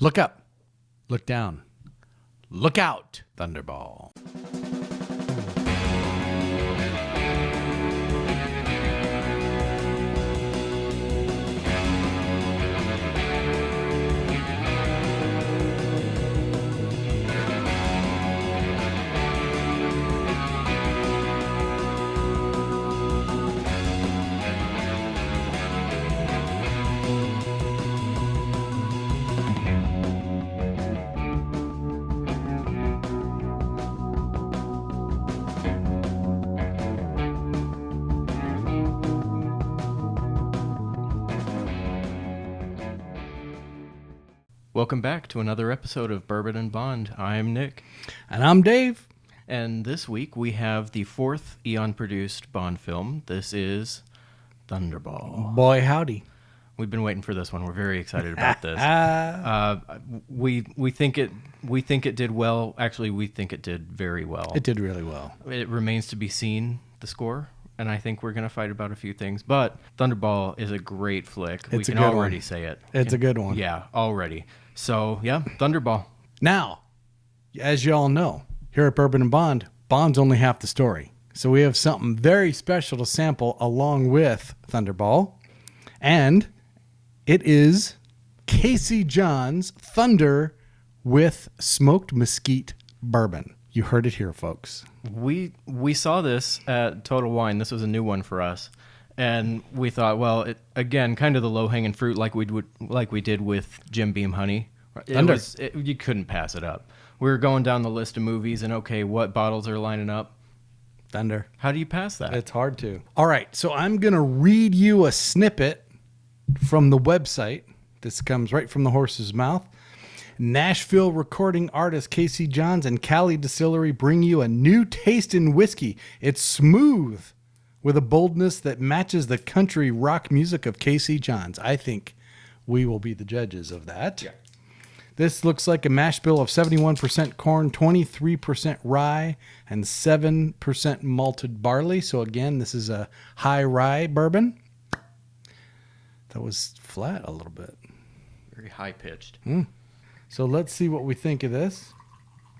Look up. Look down. Look out, Thunderball. Welcome back to another episode of Bourbon and Bond. I'm Nick. And I'm Dave. And this week we have the fourth Eon-produced Bond film. This is Thunderball. Boy, howdy. We've been waiting for this one. We're very excited about this. We think it did well. Actually, we think it did very well. It did really well. It remains to be seen, the score. And I think we're going to fight about a few things. But Thunderball is a great flick. We can already say it. It's a good one. Yeah, already. So, yeah, Thunderball. Now, as you all know, here at Bourbon and Bond, Bond's only half the story. So we have something very special to sample along with Thunderball. And it is Casey John's Thunder with smoked mesquite bourbon. You heard it here, folks. We saw this at Total Wine. This was a new one for us. And we thought, well, again, kind of the low-hanging fruit like we did with Jim Beam Honey. Thunder. You couldn't pass it up. We were going down the list of movies and, okay, what bottles are lining up? Thunder. How do you pass that? It's hard to. All right, so I'm going to read you a snippet from the website. This comes right from the horse's mouth. Nashville recording artist Casey Johns and Cali Distillery bring you a new taste in whiskey. It's smooth with a boldness that matches the country rock music of Casey Johns. I think we will be the judges of that. Yeah. This looks like a mash bill of 71% corn, 23% rye, and 7% malted barley. So again, this is a high rye bourbon. That was flat a little bit. Very high-pitched. So let's see what we think of this.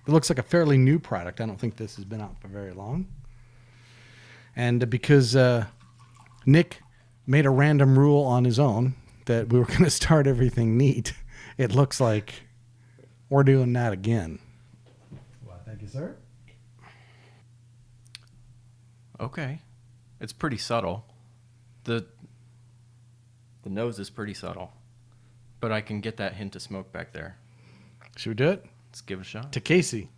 It looks like a fairly new product. I don't think this has been out for very long. And because Nick made a random rule on his own that we were going to start everything neat, it looks like we're doing that again. Well, thank you, sir. Okay. It's pretty subtle. The nose is pretty subtle. But I can get that hint of smoke back there. Should we do it? Let's give it a shot. To Casey.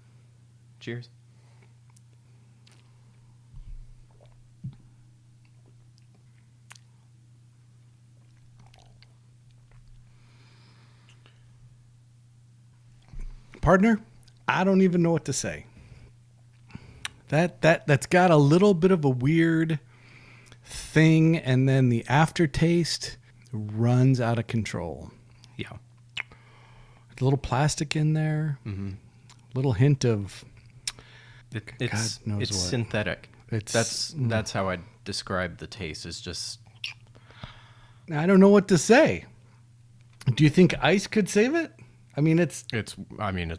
Cheers. Partner, I don't even know what to say. That's got a little bit of a weird thing, and then the aftertaste runs out of control. Yeah. A little plastic in there. Mm-hmm. Little hint of it's synthetic. That's how I describe the taste. It's just I don't know what to say. Do you think ice could save it? I mean, it's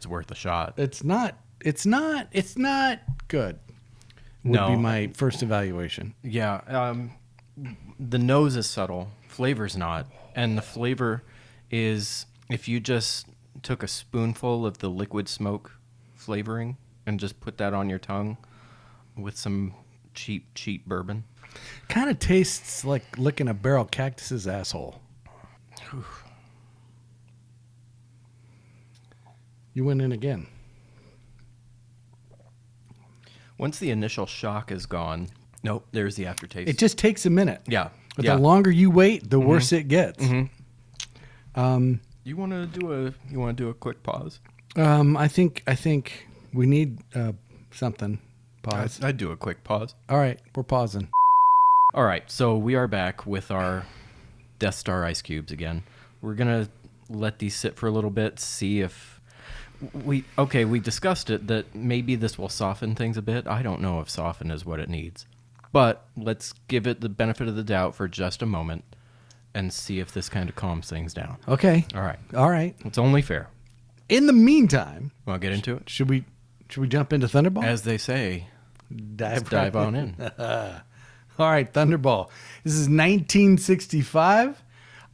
worth a shot. It's not good. Would be my first evaluation. Yeah. The nose is subtle. Flavor's not. And the flavor is, if you just took a spoonful of the liquid smoke flavoring and just put that on your tongue with some cheap bourbon. Kind of tastes like licking a barrel cactus's asshole. You went in again. Once the initial shock is gone, nope, there's the aftertaste. It just takes a minute. Yeah. But the longer you wait, the worse it gets. Mm-hmm. You want to do a quick pause? I think we need something. Pause. I'd do a quick pause. All right, we're pausing. All right, so we are back with our Death Star ice cubes again. We're gonna let these sit for a little bit, see if we discussed it that maybe this will soften things a bit. I don't know if soften is what it needs, but let's give it the benefit of the doubt for just a moment and see if this kind of calms things down. Okay. All right. All right. It's only fair. In the meantime, Want to get into it? should we jump into Thunderball? As they say, Dive dive on in. All right, Thunderball. This is 1965.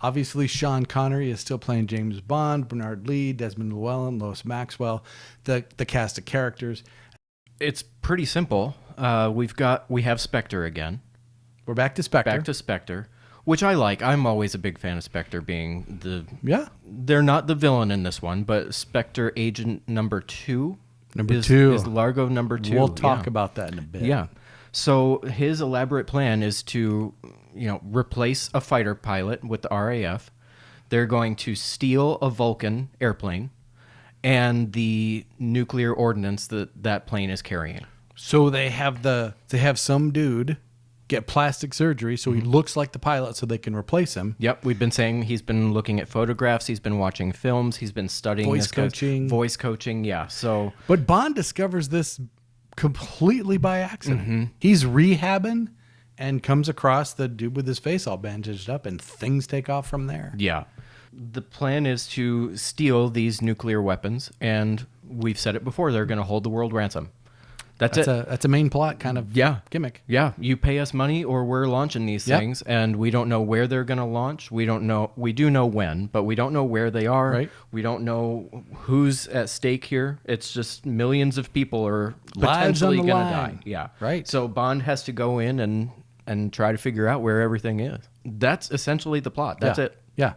Obviously, Sean Connery is still playing James Bond, Bernard Lee, Desmond Llewellyn, Lois Maxwell, the cast of characters. It's pretty simple. We have Spectre again. We're back to Spectre. Back to Spectre, which I like. I'm always a big fan of Spectre being Yeah. They're not the villain in this one, but Spectre Agent number 2. Number 2 is Largo number 2. We'll talk about that in a bit. Yeah. So his elaborate plan is to, replace a fighter pilot with the RAF. They're going to steal a Vulcan airplane and the nuclear ordnance that plane is carrying. So they have some dude get plastic surgery so he looks like the pilot so they can replace him. Yep, we've been saying he's been looking at photographs, he's been watching films, he's been studying Voice coaching. Yeah. So, But Bond discovers this completely by accident. He's rehabbing and comes across the dude with his face all bandaged up, and things take off from there. yeah. The plan is to steal these nuclear weapons, and we've said it before, they're going to hold the world ransom. That's it. That's a main plot kind of gimmick. Yeah, you pay us money or we're launching these things, and we don't know where they're going to launch. We don't know. We do know when, but we don't know where they are. Right. We don't know who's at stake here. It's just millions of people are Lives on potentially the going to line. die. Yeah. Right. So Bond has to go in and try to figure out where everything is. That's essentially the plot. That's it. Yeah.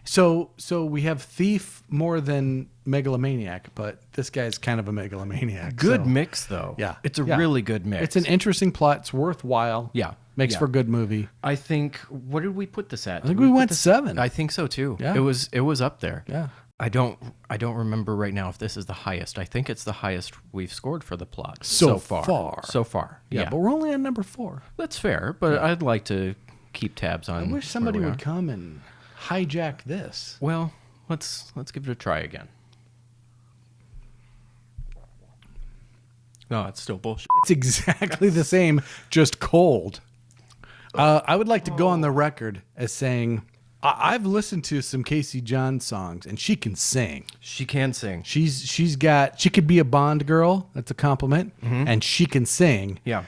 So we have thief more than megalomaniac, but this guy's kind of a megalomaniac. Good so. mix, though. Yeah. It's a really good mix. It's an interesting plot. It's worthwhile. Yeah. Makes for a good movie. I think. What did we put this at? I think we went 7. I think so too. Yeah. It was up there. Yeah. I don't remember right now if this is the highest. I think it's the highest we've scored for the plot So far. far. So far. Yeah, but we're only on number 4. that's fair. But I'd like to keep tabs on. I wish somebody where we would are. come and hijack this. Well, let's give it a try again. No, it's still bullshit. It's exactly the same, just cold. I would like to go on the record as saying I've listened to some Casey John songs, and she can sing. She can sing. She could be a Bond girl. That's a compliment, and she can sing. Yeah.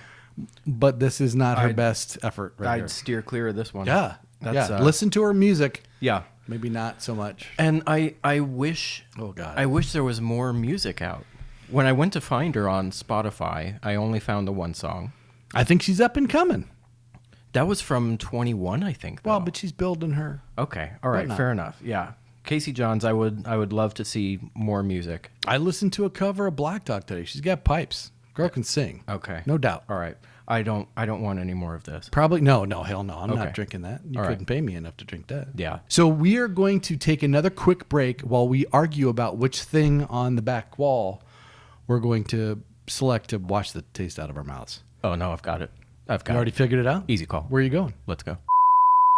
But this is not her best effort. Right here. I'd steer clear of this one. Yeah, That's, listen to her music. Yeah. Maybe not so much. And I wish. Oh God. I wish there was more music out. When I went to find her on Spotify, I only found the one song. I think she's up and coming. That was from 21, I think. Well, though. but she's building her. Okay. All right. not? Fair enough. Yeah. Casey Johns, I would love to see more music. I listened to a cover of Black Dog today. She's got pipes. Girl can sing. Okay. No doubt. All right. I don't want any more of this. Probably no, hell no. I'm Okay. not drinking that. You All right. couldn't pay me enough to drink that. Yeah. So we are going to take another quick break while we argue about which thing on the back wall we're going to select to wash the taste out of our mouths. Oh no, I've got it. I've You got already it. figured it out? Easy call. Where are you going? Let's go.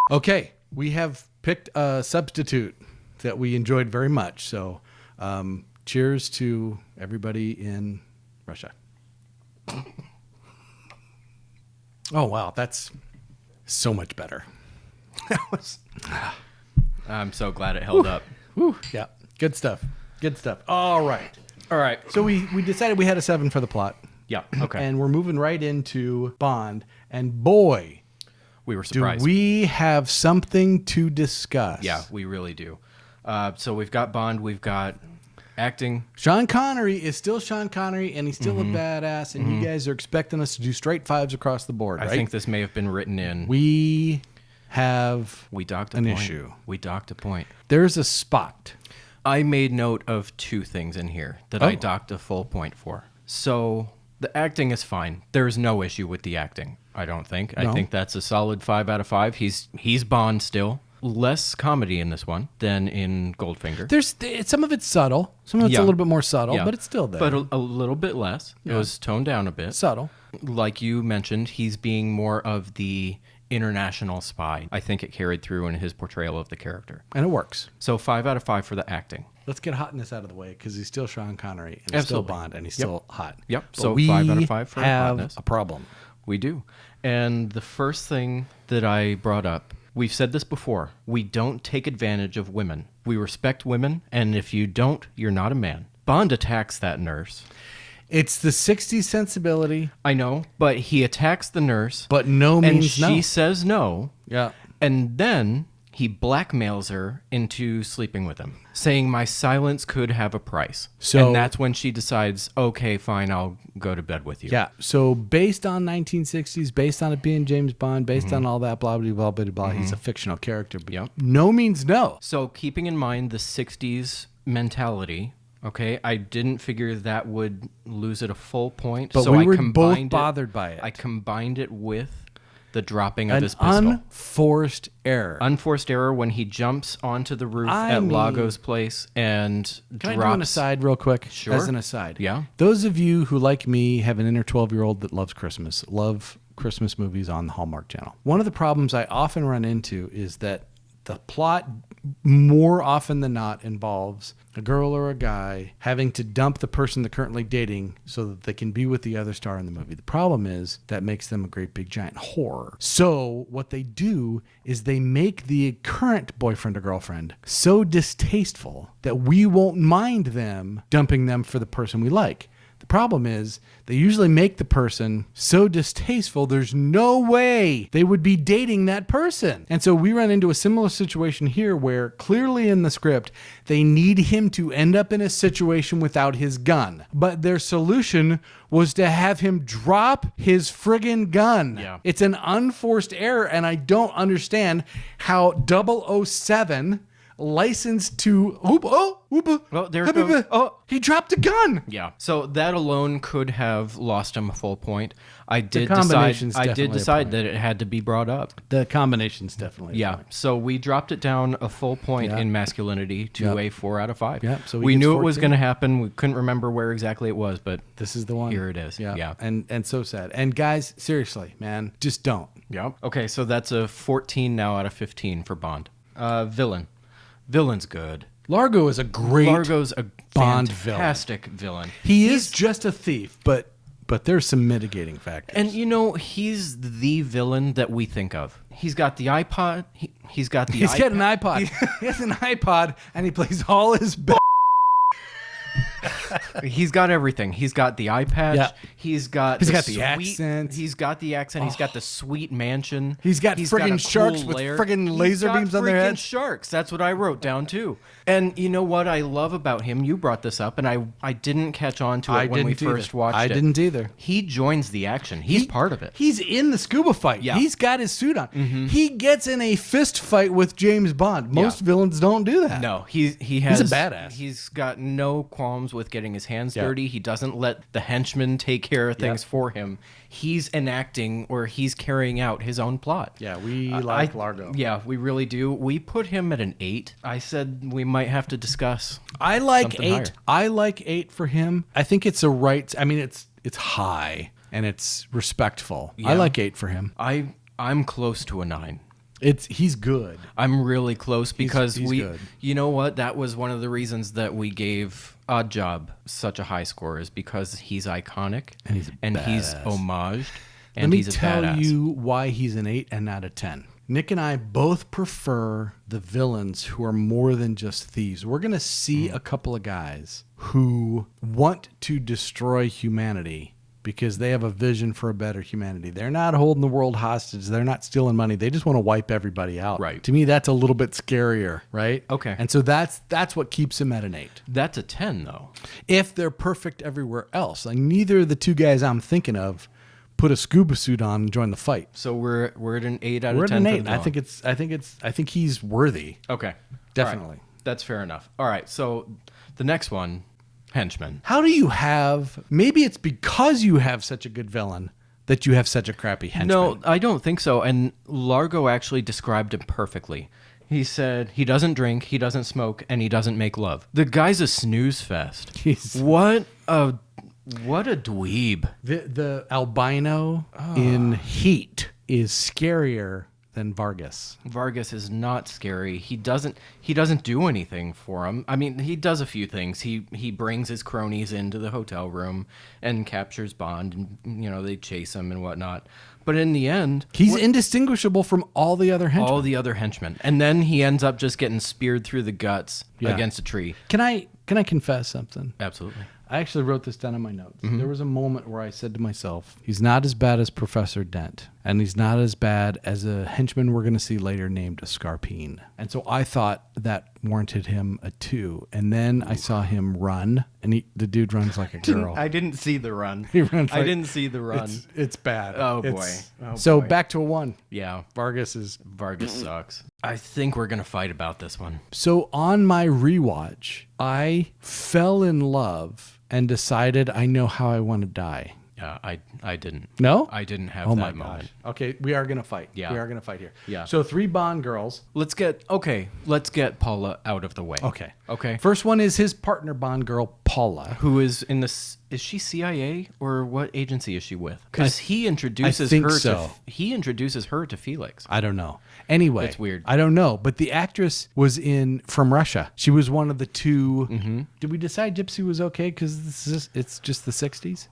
Okay, we have picked a substitute that we enjoyed very much. So, cheers to everybody in Russia. Oh wow, that's so much better. I'm so glad it held up. Whew, yeah, good stuff. Good stuff. All right. All right. So we decided we had a 7 for the plot. Yeah. Okay. And we're moving right into Bond. And boy, we were do surprised. we have something to discuss. Yeah, we really do. So we've got Bond. We've got acting. Sean Connery is still Sean Connery, and he's still a badass, and you guys are expecting us to do straight 5s across the board, right? I think this may have been written in. we have We docked a an point. issue. We docked a point. There's a spot. I made note of 2 things in here that I Oh. docked a full point for. So the acting is fine. There's no issue with the acting, I don't think. No. I think that's a solid 5 out of 5. He's Bond still. Less comedy in this one than in Goldfinger. There's some of it's subtle. Some of it's Yeah. a little bit more subtle, Yeah. but it's still there. But a little bit less. It was toned down a bit. subtle. Like you mentioned, he's being more of the international spy. I think it carried through in his portrayal of the character. And it works. So 5 out of 5 for the acting. Let's get hotness out of the way because he's still Sean Connery and he's still Absolutely. Bond and he's Yep. still hot. Yep. But So we 5 out of 5 for have hotness. a problem. We do. And the first thing that I brought up We've said this before. We don't take advantage of women. We respect women, and if you don't, you're not a man. Bond attacks that nurse. It's the 60s sensibility, I know, but he attacks the nurse. but no and means she no. says no. Yeah. And then he blackmails her into sleeping with him, saying my silence could have a price. And that's when she decides, okay, fine, I'll go to bed with you. Yeah. So based on 1960s, based on it being James Bond, based on all that blah, blah, blah, blah, blah, he's a fictional character. But Yep. no means no. So keeping in mind the 60s mentality, okay, I didn't figure that would lose it a full point. But so we I were combined both bothered by it. I combined it with the dropping of An his pistol. unforced error. Unforced error when he jumps onto the roof at Lago's place and Can drops. I do an aside real quick? Sure. As an aside. Yeah. Those of you who, like me, have an inner 12-year-old that loves Christmas, love Christmas movies on the Hallmark Channel. One of the problems I often run into is that the plot more often than not involves a girl or a guy having to dump the person they're currently dating so that they can be with the other star in the movie. The problem is that makes them a great big giant whore. So what they do is they make the current boyfriend or girlfriend so distasteful that we won't mind them dumping them for the person we like. The problem is they usually make the person so distasteful, there's no way they would be dating that person. And so we run into a similar situation here where clearly in the script, they need him to end up in a situation without his gun. But their solution was to have him drop his friggin' gun. Yeah. It's an unforced error, and I don't understand how 007 licensed to Well, there it goes. oh, he dropped a gun. Yeah. So that alone could have lost him a full point. I did combination's decide definitely a point. that it had to be brought up. The combination's definitely Yeah. So we dropped it down a full point Yeah. in masculinity to Yep. a 4 out of 5. Yep, so we he gets knew it was 14. going to happen. We couldn't remember where exactly it was, but This is the one. here it is. Yeah. And so sad. And guys, seriously, man, just don't. Yep. Okay, so that's a 14 now out of 15 for Bond. Villain. Villain's good. Largo is a great Largo's a Bond fantastic villain. He is just a thief, but there's some mitigating factors. And you know, he's the villain that we think of. He's got the iPod. He's got the he's iPad. got an iPod. He has an iPod, and he plays all his He's got everything. He's got the eye patch. Yeah. He's got the sweet, accent. He's got the accent. He's got the sweet mansion. He's got friggin' a sharks with lair. friggin' laser He's got beams on their freaking heads. Sharks. That's what I wrote down too. And you know what I love about him? You brought this up, and I didn't catch on to it when we first watched it. I didn't either. He joins the action. He's part of it. He's in the scuba fight. Yeah. He's got his suit on. He gets in a fist fight with James Bond. Most villains don't do that. No, he has. He's a badass. He's got no qualms with getting his hands dirty. He doesn't let the henchmen take care of things for him. He's enacting or he's carrying out his own plot. Yeah, we like Largo. Yeah, we really do. We put him at an 8. I said we might have to discuss. I like something 8. higher. I like 8 for him. I think it's a right. I mean, it's high and it's respectful. I Yeah. like 8 for him. I'm close to a 9. He's good. I'm really close because he's good. you know what? That was one of the reasons that we gave Odd Job such a high score is because he's iconic And he's a he's badass. homaged Let and me he's a tell badass. you why he's an 8 and not a 10. Nick and I both prefer the villains who are more than just thieves. We're going to see a couple of guys who want to destroy humanity because they have a vision for a better humanity. They're not holding the world hostage. They're not stealing money. They just want to wipe everybody out. Right. To me, that's a little bit scarier, right? Okay. And so that's what keeps him at an 8. That's a 10 though. If they're perfect everywhere else. Like neither of the two guys I'm thinking of put a scuba suit on and join the fight. So we're at an 8 out We're of at 10. an for 8. the I think he's worthy. Okay. Definitely. All right. That's fair enough. All right. So the next one, Henchman. How do you have? Maybe it's because you have such a good villain that you have such a crappy henchman. No, I don't think so. And Largo actually described him perfectly. He said he doesn't drink, he doesn't smoke, and he doesn't make love. The guy's a snooze fest. What a dweeb. The albino in Heat is scarier than Vargas. Vargas is not scary. He doesn't do anything for him. I mean, he does a few things. He brings his cronies into the hotel room and captures Bond, and they chase him and whatnot. But in the end, he's indistinguishable from all the other henchmen. And then he ends up just getting speared through the guts against a tree. Can I confess something? Absolutely. I actually wrote this down in my notes. There was a moment where I said to myself, he's not as bad as Professor Dent, and he's not as bad as a henchman we're going to see later named Scarpine. And so I thought that warranted him a 2. And then I saw him run, and the dude runs like a girl. I didn't see the run. He runs I didn't see the run. It's bad. Oh, boy. So back to a 1. Yeah. Vargas sucks. I think we're going to fight about this one. So on my rewatch, I fell in love and decided I know how I want to die. Yeah, I didn't. No? I didn't have Oh that my moment. gosh. Okay, we are going to fight. Yeah. We are going to fight here. Yeah. So 3 Bond girls. Let's get Paula out of the way. Okay. First one is his partner Bond girl, Paula. Who is in this? Is she CIA or what agency is she with? Because he introduces he introduces her to Felix. I don't know. Anyway, it's weird. I don't know. But the actress was from Russia. She was one of the 2. Mm-hmm. Did we decide Gypsy was okay because it's just the 60s?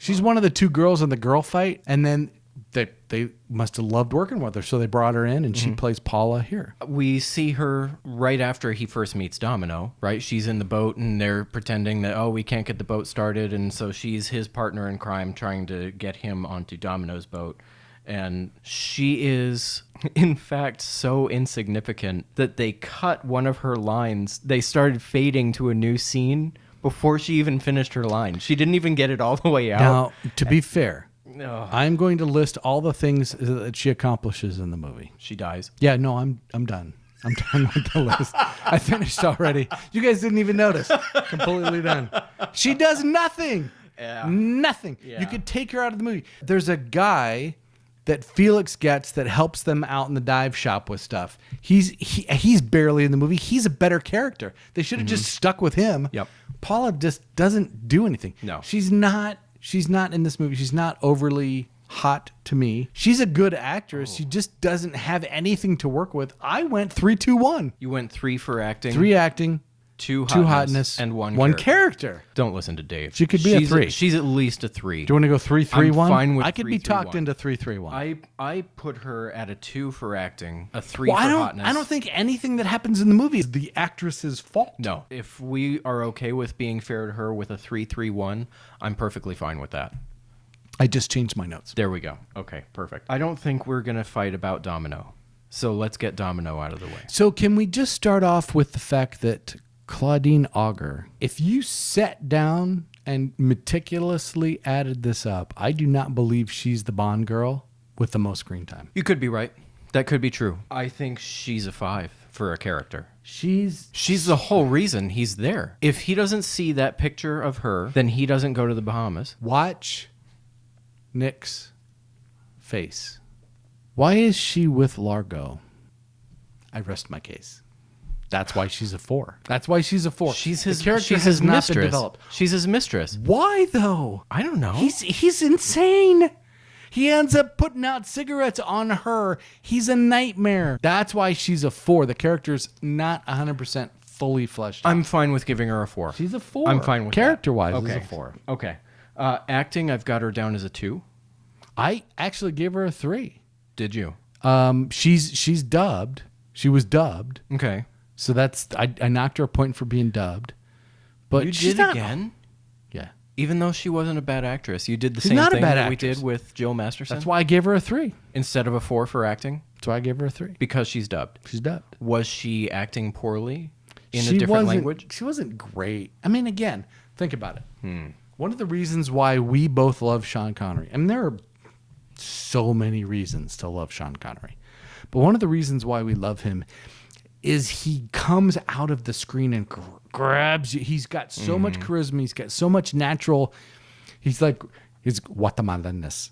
She's one of the 2 girls in the girl fight, and then they must have loved working with her, so they brought her in, and she plays Paula here. We see her right after he first meets Domino, right? She's in the boat, and they're pretending that, we can't get the boat started, and so she's his partner in crime trying to get him onto Domino's boat. And she is, in fact, so insignificant that they cut one of her lines. They started fading to a new scene before she even finished her line. She didn't even get it all the way out. Now, to be fair, I'm going to list all the things that she accomplishes in the movie. She dies. Yeah, no, I'm done. I'm done with the list. I finished already. You guys didn't even notice. Completely done. She does nothing. Yeah. Nothing. Yeah. You could take her out of the movie. There's a guy that Felix gets that helps them out in the dive shop with stuff. He's barely in the movie. He's a better character. They should have just stuck with him. Yep. Paula just doesn't do anything. No. She's not in this movie. She's not overly hot to me. She's a good actress. She just doesn't have anything to work with. I went 3-2-1. You went 3 for acting. 3 acting. 2 hotness, and 1 character. Don't listen to Dave. She could be a 3. She's at least a 3. Do you want to go 3-3-1? I'm fine with I could be 3-3-1. talked into 3-3-1. I put her at a 2 for acting, a 3 for hotness. I don't think anything that happens in the movie is the actress's fault. No. If we are okay with being fair to her with a 3-3-1, I'm perfectly fine with that. I just changed my notes. There we go. Okay, perfect. I don't think we're going to fight about Domino. So let's get Domino out of the way. So can we just start off with the fact that Claudine Auger, if you sat down and meticulously added this up, I do not believe she's the Bond girl with the most screen time. You could be right. That could be true. I think she's a 5 for a character. She's the whole reason he's there. If he doesn't see that picture of her, then he doesn't go to the Bahamas. Watch Nick's face. Why is she with Largo? I rest my case. That's why she's a 4. That's why she's a 4. She's his character she's has his not mistress. been developed. She's his mistress. Why though? I don't know. He's insane. He ends up putting out cigarettes on her. He's a nightmare. That's why she's a 4. The character's not 100% fully fleshed out. I'm fine with giving her a 4. She's a 4. I'm fine with character-wise. that. Is a 4. Okay. Acting, I've got her down as a 2. I actually gave her a 3. Did you? She's dubbed. She was dubbed. Okay. So I knocked her a point for being dubbed. But You she's did not, again? Yeah. Even though she wasn't a bad actress, you did the She's same not a thing bad that we actress. did with Jill Masterson? That's why I gave her a 3. Instead of a 4 for acting? That's why I gave her a 3. Because she's dubbed. She's dubbed. Was she acting poorly in She a different wasn't- language? She wasn't great. I mean, again, think about it. One of the reasons why we both love Sean Connery, and there are so many reasons to love Sean Connery, but one of the reasons why we love him is he comes out of the screen and grabs you. He's got so much charisma. He's got so much natural. He's like He's Guatemalaness.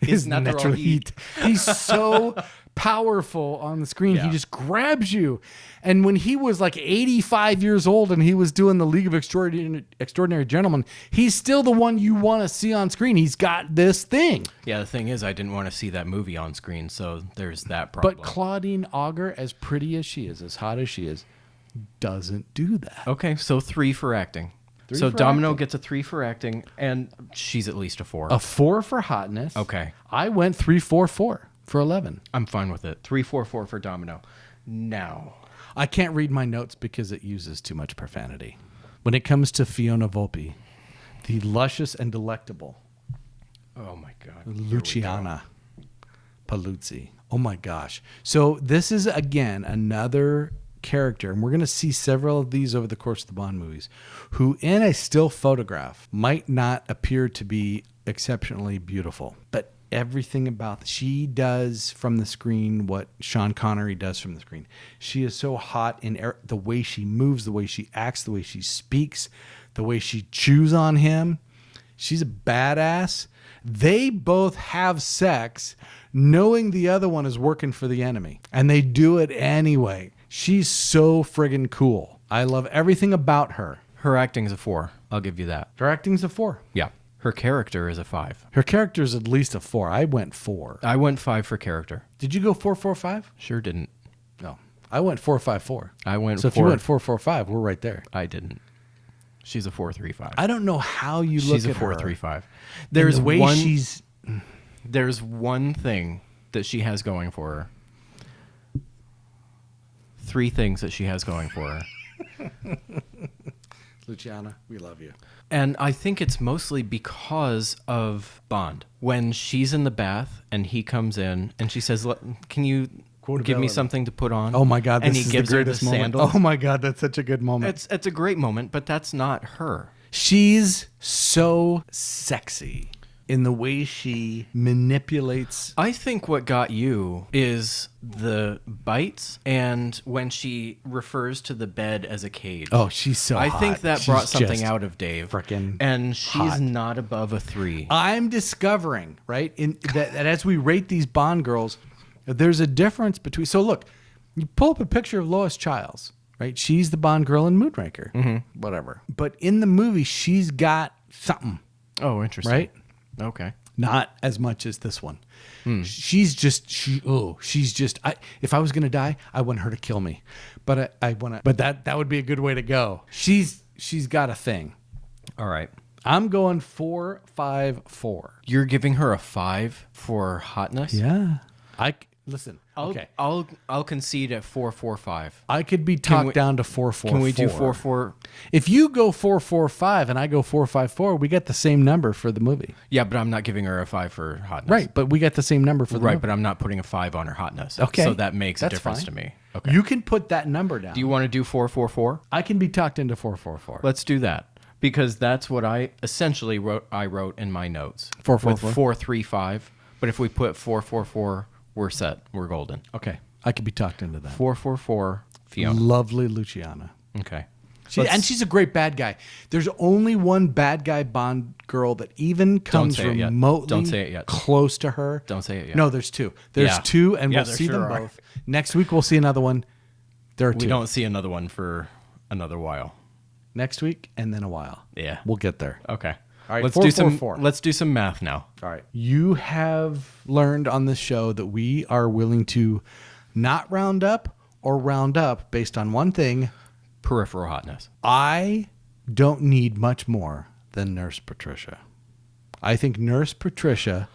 His natural heat. He's so powerful on the screen. Yeah. He just grabs you. And when he was like 85 years old and he was doing the League of Extraordinary Gentlemen, he's still the one you want to see on screen. He's got this thing. Yeah, the thing is, I didn't want to see that movie on screen, so there's that problem. But Claudine Auger, as pretty as she is, as hot as she is, doesn't do that. Okay, so 3 for acting. So for Domino acting. gets a 3 for acting, and she's at least a 4. A 4 for hotness. Okay. I went 3, 4, 4 for 11. I'm fine with it. 3, 4, 4 for Domino. Now, I can't read my notes because it uses too much profanity. When it comes to Fiona Volpe, the luscious and delectable oh my God. Luciana Paluzzi. Oh my gosh. So this is, again, another character, and we're going to see several of these over the course of the Bond movies, who in a still photograph might not appear to be exceptionally beautiful, but everything about she does from the screen what Sean Connery does from the screen. She is so hot in the way she moves, the way she acts, the way she speaks, the way she chews on him. She's a badass. They both have sex knowing the other one is working for the enemy, and they do it anyway. She's so friggin' cool. I love everything about her. Her acting's a 4. I'll give you that. Her acting's a 4. Yeah. Her character is a 5. Her character's at least a 4. I went 4. I went 5 for character. Did you go 4, 4, 5? Sure didn't. No. I went 4, 5, 4. I went So if 4. you went 4, 4, 5, we're right there. I didn't. She's a 4, 3, 5. I don't know how you look She's a at 4, her. 3, 5. There's the way she's... There's one thing that she has going for her. 3 things that she has going for her. Luciana, we love you. And I think it's mostly because of Bond. When she's in the bath and he comes in and she says, "Can you give me something to put on?" Oh my God, this and he is gives the her greatest the moment. sandals. Oh my God, that's such a good moment. It's a great moment, but that's not her. She's so sexy in the way she manipulates. I think what got you is the bites and when she refers to the bed as a cage. Oh, she's so I hot. think that She's brought something just out of Dave. frickin' and she's hot. not above a 3. I'm discovering, right, that as we rate these Bond girls, there's a difference between. So look, you pull up a picture of Lois Chiles, right? She's the Bond girl in Moonraker, whatever. But in the movie, she's got something, Oh, interesting. right? Okay. Not as much as this one. She's just if I was gonna die, I want her to kill me, but that would be a good way to go. She's got a thing. All right. I'm going 4, 5, 4. You're giving her a 5 for hotness? Yeah. Listen. Okay. I'll concede at 4, 4, 5. I could be talked down to 4, 4, 4. Can we do 4, 4? If you go 4, 4, 5 and I go 4, 5, 4, we get the same number for the movie. Yeah, but I'm not giving her a 5 for hotness. Right, but we get the same number for the movie. Right, but I'm not putting a 5 on her hotness. Okay. So that makes a That's difference fine. to me. Okay. You can put that number down. Do you want to do 4, 4, 4? I can be talked into 4, 4, 4. Let's do that. Because that's what I essentially wrote in my notes. 4, 4, with 4. 4, 3, 5. But if we put 4, 4, 4, we're set. We're golden. Okay. I could be talked into that. 4, 4, 4, Fiona. Lovely Luciana. Okay. And she's a great bad guy. There's only one bad guy Bond girl that even comes say it yet. remotely Don't say it yet. close to her. Don't say it yet. No, there's 2. There's Yeah. 2, and Yeah, we'll there see sure them are. both. Next week, we'll see another one. There are 2. We don't see another one for another while. Next week, and then a while. Yeah. We'll get there. Okay. All right, Let's 4, do 4, some 4. Let's do some math now. All right. You have learned on this show that we are willing to not round up or round up based on one thing. Peripheral hotness. I don't need much more than Nurse Patricia. I think Nurse Patricia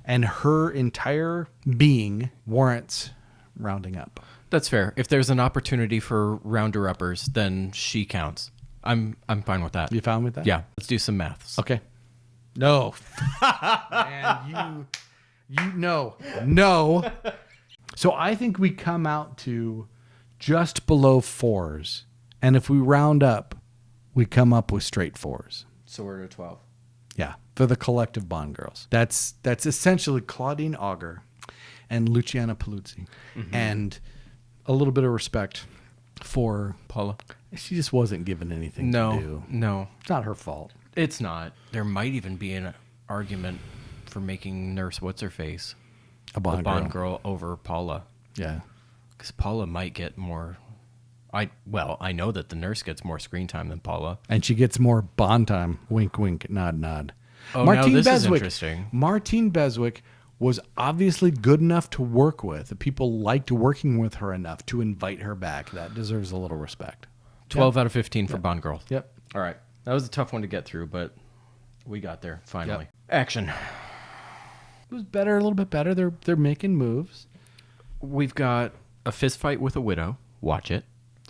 and her entire being warrants rounding up. That's fair. If there's an opportunity for rounder-uppers, then she counts. I'm fine with that. You fine with that? Yeah. Let's do some maths. Okay. No. Man, no. So I think we come out to just below 4s. And if we round up, we come up with straight 4s. So we're at 12. Yeah. For the collective Bond girls. That's essentially Claudine Auger and Luciana Paluzzi. And a little bit of respect for Paula. She just wasn't given anything to do. No. It's not her fault. It's not. There might even be an argument for making Nurse What's-Her-Face A Bond, the Bond girl over Paula. Yeah. Because Paula might get more... I know that the nurse gets more screen time than Paula. And she gets more Bond time. Wink, wink, nod, nod. Oh, now this is interesting. Martine Beswick was obviously good enough to work with. People liked working with her enough to invite her back. That deserves a little respect. 12 out of 15 for Bond girls. Yep. All right. That was a tough one to get through, but we got there finally. Action. It was better, a little bit better. They're making moves. We've got a fist fight with a widow. Watch it.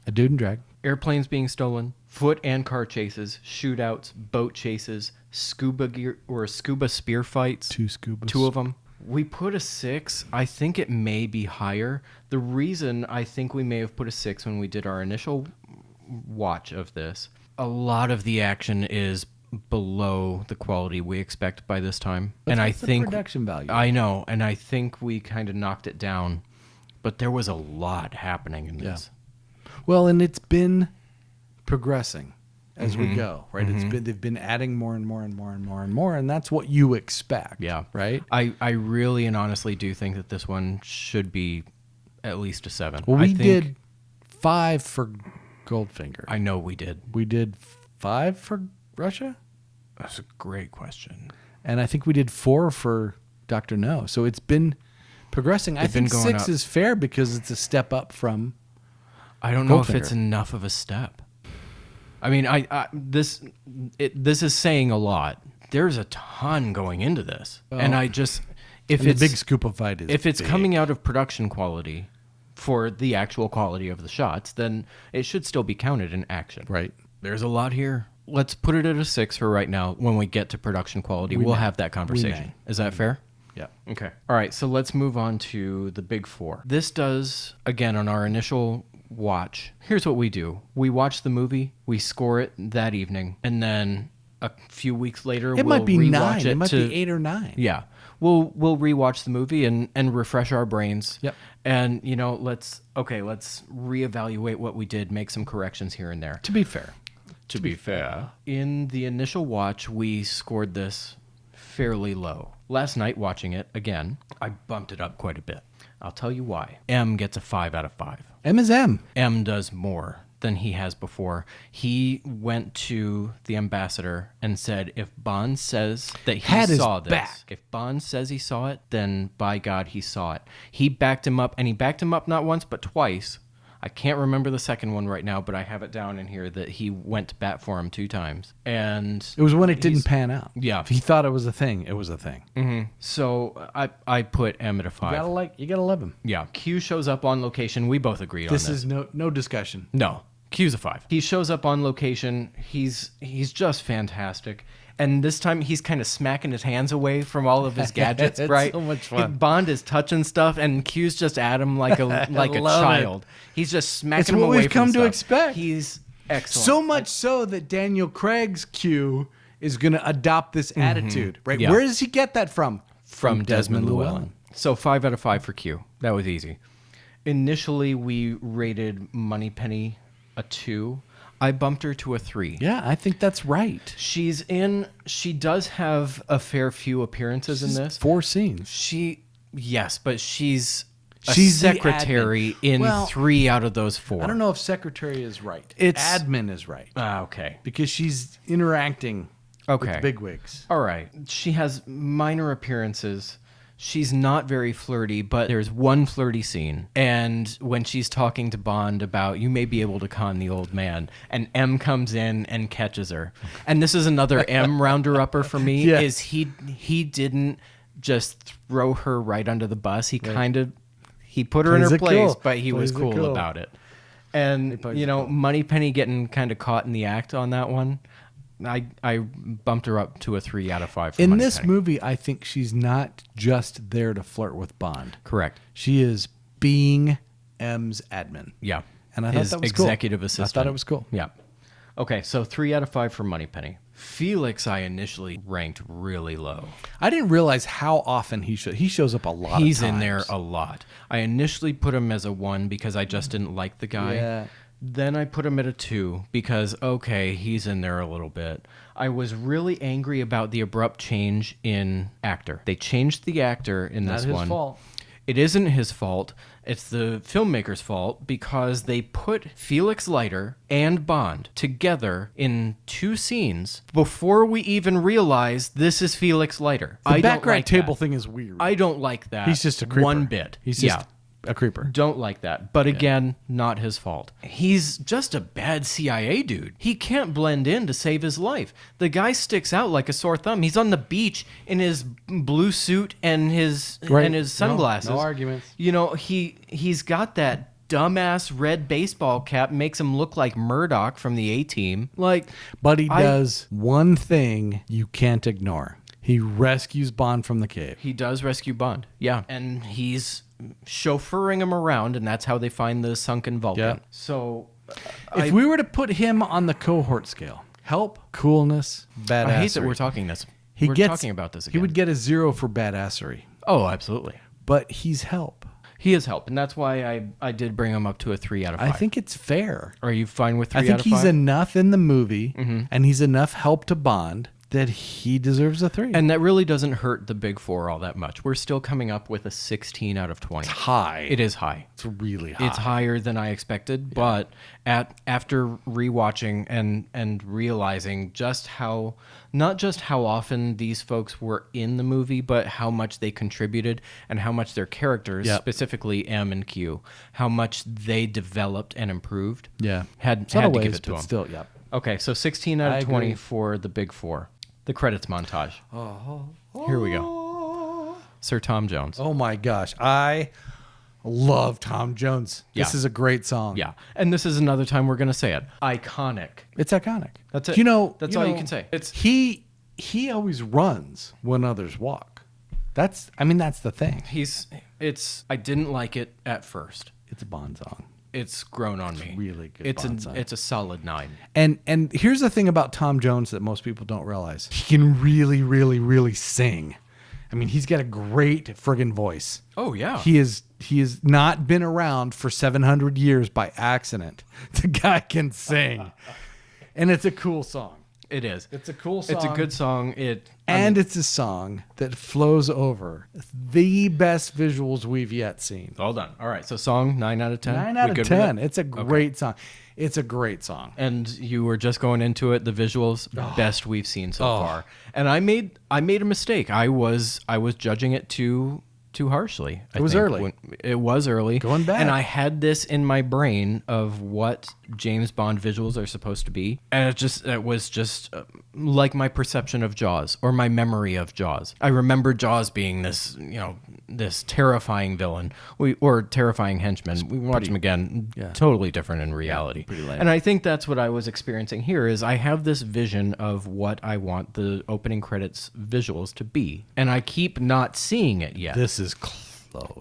A dude in drag. Airplanes being stolen, foot and car chases, shootouts, boat chases, scuba gear or scuba spear fights. 2 scubas. 2 of them. We put a 6. I think it may be higher. The reason I think we may have put a 6 when we did our initial watch of this, a lot of the action is below the quality we expect by this time. But and I the think production value. I know, and I think we kind of knocked it down, but there was a lot happening in this. Well, and it's been progressing as we go, right? They've been adding more and more and more and more and more, and that's what you expect. Yeah. Right? I really and honestly do think that this one should be at least a 7. Well, I think, did 5 for Goldfinger. I know we did. We did 5 for Russia, That's a great question. and I think we did 4 for Dr. No. So it's been progressing. I think been going 6 up. is fair because it's a step up from. I don't know if Goldfinger. it's enough of a step. I mean, this is saying a lot. There's a ton going into this, and I just if And it's the big scoop of fight is if it's big. coming out of production quality for the actual quality of the shots, then it should still be counted in action. Right. There's a lot here. Let's put it at a 6 for right now. When we get to production quality, we'll have that conversation. Is that fair? Yeah. Okay. All right. So let's move on to the big 4. This does, again, on our initial watch. Here's what we do. We watch the movie, we score it that evening, and then a few weeks later, It we'll might be rewatch 9. It might to, be 8 or 9. Yeah. We'll rewatch the movie and refresh our brains. Yep. And, let's reevaluate what we did, make some corrections here and there. To be fair. To be fair, in the initial watch, we scored this fairly low. Last night, watching it again, I bumped it up quite a bit. I'll tell you why. M gets a 5 out of 5. M is M. M does more than he has before. He went to the ambassador and said, if Bond says that he saw this, if Bond says he saw it, then by God, he saw it. He backed him up, and he backed him up not once, but twice. I can't remember the second one right now, but I have it down in here that he went to bat for him 2 times. And It was when it didn't pan out. Yeah. If he thought it was a thing, it was a thing. Mm-hmm. So I put M at a 5. You gotta love him. Yeah. Q shows up on location. We both agreed on this. This is no discussion. No. Q's a 5. He shows up on location. He's just fantastic. And this time he's kind of smacking his hands away from all of his gadgets, It's right? so much fun. Bond is touching stuff, and Q's just at him like a child. He's just smacking him what away we've from come to stuff. expect. He's excellent. So much so that Daniel Craig's Q is going to adopt this attitude, right? Yeah. Where does he get that from? From Desmond Llewellyn. So 5 out of 5 for Q. That was easy. Initially, we rated Moneypenny a 2. I bumped her to a 3. Yeah, I think that's right. She does have a fair few appearances in this. 4 scenes. Yes, but she's a She's the secretary admin. in Well, 3 out of those 4. I don't know if secretary is right. It's- admin is right. Okay. Because she's interacting Okay. with bigwigs. All right. She has minor appearances. She's not very flirty, but there's one flirty scene. And when she's talking to Bond about, you may be able to con the old man, and M comes in and catches her. And this is another M rounder-upper for me, Yeah. is he didn't just throw her right under the bus. He kind of, he put her in Plays her it place, cool. but he was Plays it cool cool. about it. And, Moneypenny getting kind of caught in the act on that one. I bumped her up to a 3 out of 5 for In Moneypenny. this movie, I think she's not just there to flirt with Bond. Correct. She is being M's admin. Yeah. And I thought His that was cool. executive assistant. I thought it was cool. Yeah. Okay, so 3 out of 5 for Moneypenny. Felix, I initially ranked really low. I didn't realize how often he shows up a lot. He's of times. in there a lot. I initially put him as a 1 because I just didn't like the guy. Yeah. Then I put him at a 2 because, okay, he's in there a little bit. I was really angry about the abrupt change in actor. They changed the actor in this one. Not his fault. It isn't his fault. It's the filmmaker's fault because they put Felix Leiter and Bond together in 2 scenes before we even realize this is Felix Leiter. The I don't background like table that. thing is weird. I don't like that. He's just a creeper. One bit. He's just a creeper. Don't like that. But again, not his fault. He's just a bad CIA dude. He can't blend in to save his life. The guy sticks out like a sore thumb. He's on the beach in his blue suit and his sunglasses. No arguments. You know, he's got that dumbass red baseball cap, makes him look like Murdoch from the A-Team. Like, But he does one thing you can't ignore. He rescues Bond from the cave. he does rescue Bond. Yeah. And he's chauffeuring him around, and that's how they find the sunken Vulcan. Yeah. So If we were to put him on the cohort scale, help, coolness, badassery. I hate that we're talking about this again. He would get a 0 for badassery, Oh, absolutely. but he's help. He is help, and that's why I did bring him up to a 3 out of 5. I think it's fair. Are you fine with 3 I out think of 5? he's enough in the movie, and he's enough help to Bond that he deserves a 3. And that really doesn't hurt the big 4 all that much. We're still coming up with a 16 out of 20. it's high. It is high. It's really high. It's higher than I expected, but after rewatching and realizing not just how often these folks were in the movie, but how much they contributed and how much their characters, specifically M and Q, how much they developed and improved. Yeah. Had Subtle to ways, give it to but them. still, yeah. Okay, so 16 out I of 20 agree. for the big 4. The credits montage. Here we go. Sir Tom Jones. Oh my gosh. I love Tom Jones. This Yeah. is a great song. Yeah, and this is another time we're gonna say it. Iconic. It's iconic. That's it. You know, That's all you can say. It's he always runs when others walk. That's the thing. I didn't like it at first. It's a Bond song. It's grown on me. really good It's Bond song. it's a solid 9. And here's the thing about Tom Jones that most people don't realize. He can really, really, really sing. I mean, he's got a great friggin' voice. Oh yeah. He is not been around for 700 years by accident. The guy can sing. And it's a cool song. It is. It's a cool song. It's a good song. It's a song that flows over the best visuals we've yet seen. All done. All right. So song 9 out of 10. 9 We out good of with 10. it? It's a great song. It's a great song. And you were just going into it. The visuals, best we've seen so far. And I made a mistake. I was judging it too harshly. It was early. It was early. Going back. And I had this in my brain of what James Bond visuals are supposed to be. And it was just like my perception of Jaws or my memory of Jaws. I remember Jaws being this terrifying villain or terrifying henchman. We watch him again, totally different in reality. pretty lame. And I think that's what I was experiencing here is I have this vision of what I want the opening credits visuals to be. And I keep not seeing it yet. This is close.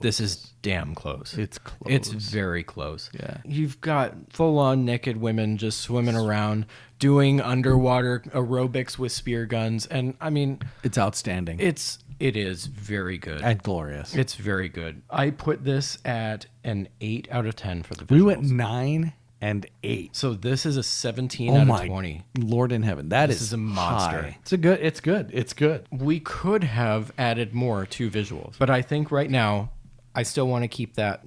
This is damn close. It's close. It's very close. Yeah. You've got full-on naked women just swimming around, doing underwater aerobics with spear guns. And, I mean... It's outstanding. It is very good. And glorious. It's very good. I put this at an 8 out of 10 for the visuals. We went 9 and 8. So this is a 17 out of 20. Lord in heaven. This is a monster. high. It's good. We could have added more to visuals, but I think right now I still want to keep that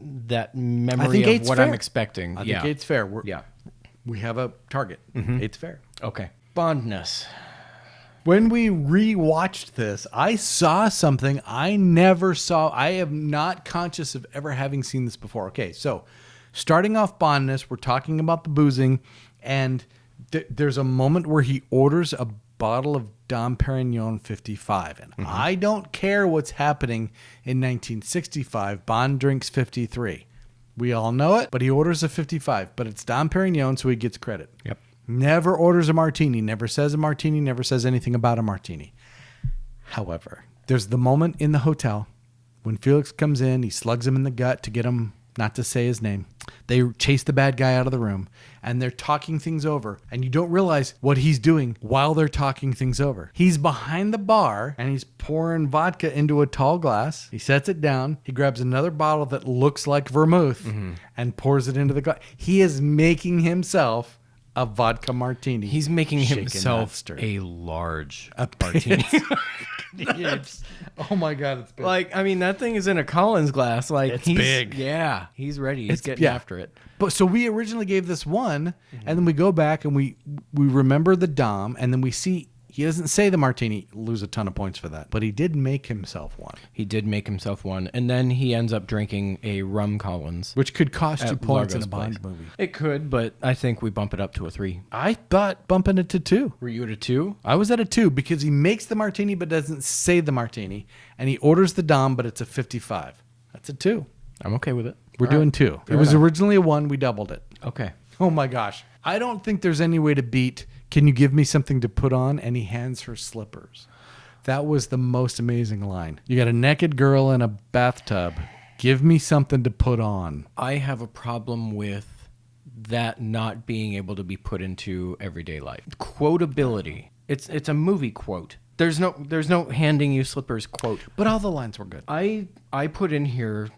memory of what I'm expecting. I think 8's fair. We have a target. Mm-hmm. 8's fair. Okay. Bondness. When we rewatched this, I saw something I never saw. I am not conscious of ever having seen this before. Okay, so starting off Bondness, we're talking about the boozing, and there's a moment where he orders a bottle of Dom Perignon 55. And I don't care what's happening in 1965. Bond drinks 53. We all know it, but he orders a 55. But it's Dom Perignon, so he gets credit. Yep. Never orders a martini, never says a martini, never says anything about a martini. However, there's the moment in the hotel when Felix comes in, he slugs him in the gut to get him not to say his name. They chase the bad guy out of the room, and they're talking things over, and you don't realize what he's doing while they're talking things over. He's behind the bar, and he's pouring vodka into a tall glass. He sets it down. He grabs another bottle that looks like vermouth and pours it into the glass. He is making himself a vodka martini. He's making Shaken, himself not stirred. a large martini. Oh my God, it's big. Like, I mean, that thing is in a Collins glass. Like, It's he's big. Yeah, he's ready. He's getting after it. But so we originally gave this one, and then we go back and we remember the Dom, and then we see he doesn't say the martini, lose a ton of points for that. But he did make himself one. He did make himself one, and then he ends up drinking a rum Collins, Which could cost you at points Largo's in a Bond place. movie. It could, but I think we bump it up to a 3. I thought bumping it to 2. Were you at a 2? I was at a 2 because he makes the martini but doesn't say the martini, and he orders the Dom, but it's a 55. That's a 2. I'm okay with it. We're doing 2. It was originally a 1. We doubled it. Okay. Oh my gosh. I don't think there's any way to beat "Can you give me something to put on?" And he hands her slippers. That was the most amazing line. You got a naked girl in a bathtub. Give me something to put on. I have a problem with that not being able to be put into everyday life. Quotability. It's a movie quote. There's no handing you slippers quote. But all the lines were good. I put in here,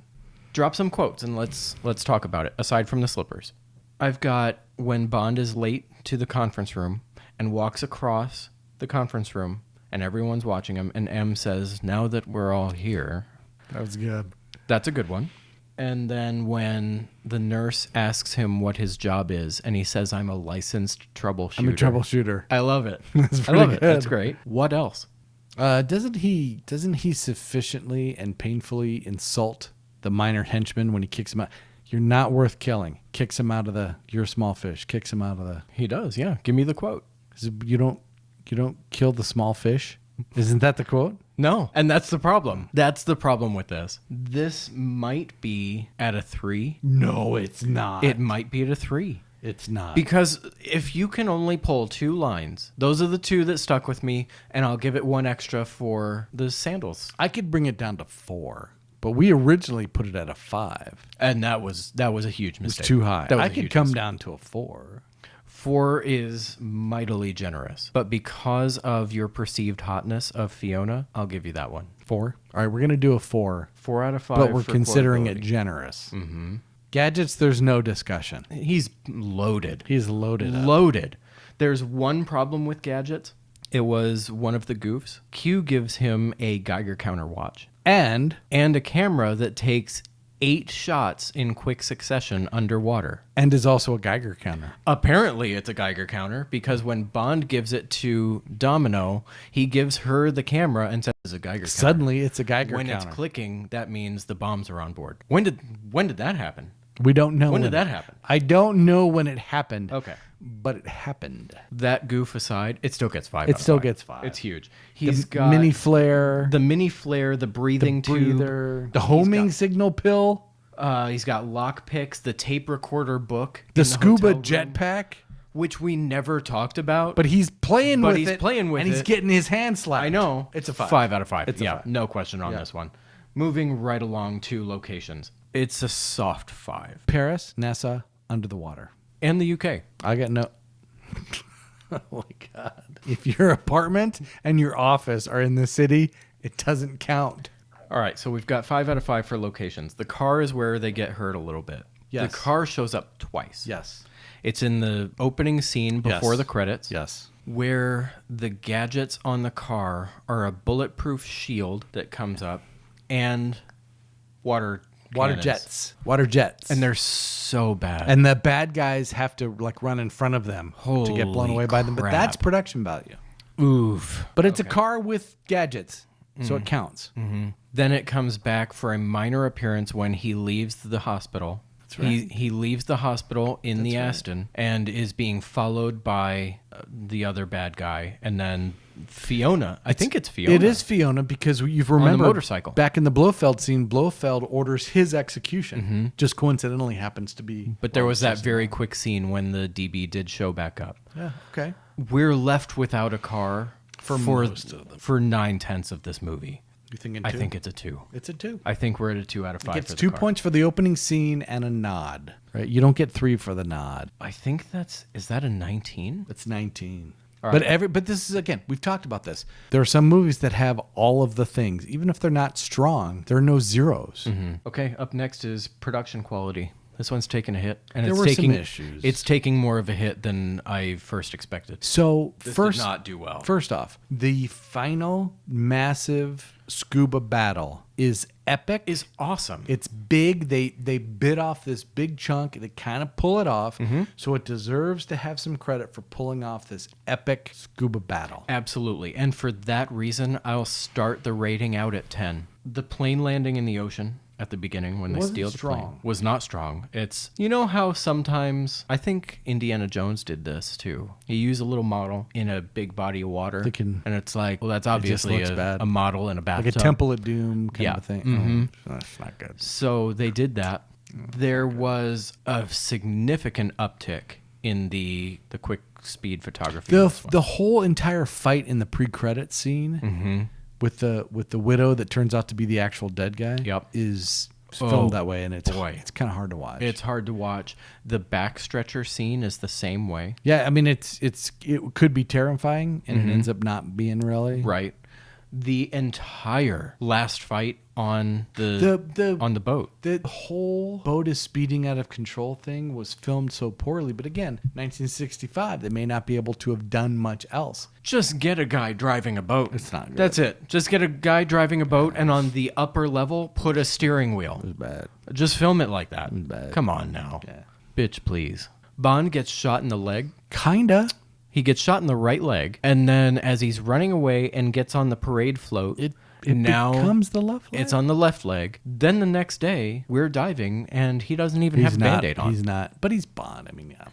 drop some quotes and let's talk about it. Aside from the slippers, I've got when Bond is late to the conference room and walks across the conference room and everyone's watching him, and M says, "Now that we're all here." That was good. That's a good one. And then when the nurse asks him what his job is, and he says, "I'm a licensed troubleshooter." I'm a troubleshooter. I love it. That's I love pretty it. That's good. great. What else? Doesn't he sufficiently and painfully insult the minor henchman when he kicks him out? "You're not worth killing." Kicks him out of the "You're a small fish." Kicks him out of the He does, yeah. Give me the quote. "You don't kill the small fish." Isn't that the quote? No. And that's the problem. That's the problem with this. This might be at a 3. No, it's not. It might be at a 3. It's not. Because if you can only pull 2 lines, those are the 2 that stuck with me, and I'll give it 1 extra for the sandals. I could bring it down to 4, but we originally put it at a 5. And that was a huge mistake. It's too high. That was I a could huge come mistake. down to a 4. 4 is mightily generous. But because of your perceived hotness of Fiona, I'll give you that one. 4. All right, we're gonna do a 4, 4 out of 5. but we're for considering it quotability. generous. Gadgets, there's no discussion. He's loaded. He's loaded up. Loaded. There's one problem with gadgets. It was one of the goofs. Q gives him a Geiger counter watch And and a camera that takes 8 shots in quick succession underwater. is also a Geiger counter. Apparently, it's a Geiger counter because when Bond gives it to Domino, he gives her the camera and says it's a Geiger counter. Suddenly, it's a Geiger When counter. it's clicking, that means the bombs are on board. When did that happen? We don't know When did that happen? I don't know when it happened. Okay. But it happened. That goof aside, it still gets 5. It out of still 5. gets 5. It's huge. The He's got mini flare, the mini flare, the breathing breather, tube, the homing signal pill, he's got lock picks, the tape recorder book, the in scuba hotel room, jetpack. which we never talked about. But he's playing But with he's it. playing with and he's it. getting his hand slapped. I know. It's a 5. 5 out of 5. It's a yeah, 5. no question on this one. Moving right along to locations. It's a soft 5. Paris, NASA, under the water. And the UK. I got no. Oh my God. If your apartment and your office are in the city, it doesn't count. All right, so we've got 5 out of 5 for locations. The car is where they get hurt a little bit. Yes. The car shows up twice. Yes. It's in the opening scene before Yes. the credits. Yes. Where the gadgets on the car are a bulletproof shield that comes up and water cannons. Jets. And they're so bad. And the bad guys have to like run in front of them to get blown Holy away by them. But crap. that's production value. Oof. But it's a car with gadgets, so it counts. Then it comes back for a minor appearance when he leaves the hospital. That's right. He leaves the hospital in the Aston and is being followed by the other bad guy. And then Fiona. I think it's Fiona. It is Fiona because you've remembered motorcycle. back in the Blofeld scene, Blofeld orders his execution. Just coincidentally happens to be. But there was that very quick scene when the DB did show back up. Yeah. Okay. We're left without a car For most of them. for 9/10 of this movie. You thinking I 2? think it's a 2. It's a 2. I think we're at a 2 out of 5. Gets for the 2 car. points for the opening scene and a nod. Right? You don't get 3 for the nod. I think is that a 19? That's 19. All But right. but this is, again, we've talked about this. There are some movies that have all of the things. Even if they're not strong, there are no zeros. Okay, up next is production quality. This one's taking a hit, and There it's were some taking issues. It's taking more of a hit than I first expected. So This first, did not do well. First off, the final massive scuba battle is epic. Is awesome. It's big. They bit off this big chunk. They kind of pull it off. So it deserves to have some credit for pulling off this epic scuba battle. Absolutely. And for that reason, I'll start the rating out at 10. The plane landing in the ocean at the beginning when they Wasn't steal the strong. plane was not strong. It's, you know how sometimes, I think Indiana Jones did this too. You use a little model in a big body of water, Thinking and it's like, well, that's obviously looks bad. a model in a bathtub. Like a Temple of Doom kind Yeah. of a thing. Oh, that's not good. So they did that. There was a significant uptick in the quick speed photography. in this one. The whole entire fight in the pre-credit scene with the widow that turns out to be the actual dead guy Yep. is Oh, filmed that way, and it's boy. it's kind of hard to watch. It's hard to watch. The backstretcher scene is the same way. Yeah, I mean it could be terrifying, and it ends up not being really. Right. The entire last fight on on the boat. The whole boat is speeding out of control thing was filmed so poorly, but again, 1965, they may not be able to have done much else. Just get a guy driving a boat. It's not good. That's it. Just get a guy driving a boat, and on the upper level, put a steering wheel. It was bad. Just film it like that. bad. Come on now. Yeah. Bitch, please. Bond gets shot in the leg. Kinda. He gets shot in the right leg, and then as he's running away and gets on the parade float, It now becomes the left leg. it's on the left leg. Then the next day, we're diving, and he doesn't even He's have a not. Band-Aid on. He's not. But he's Bond. I mean, yeah.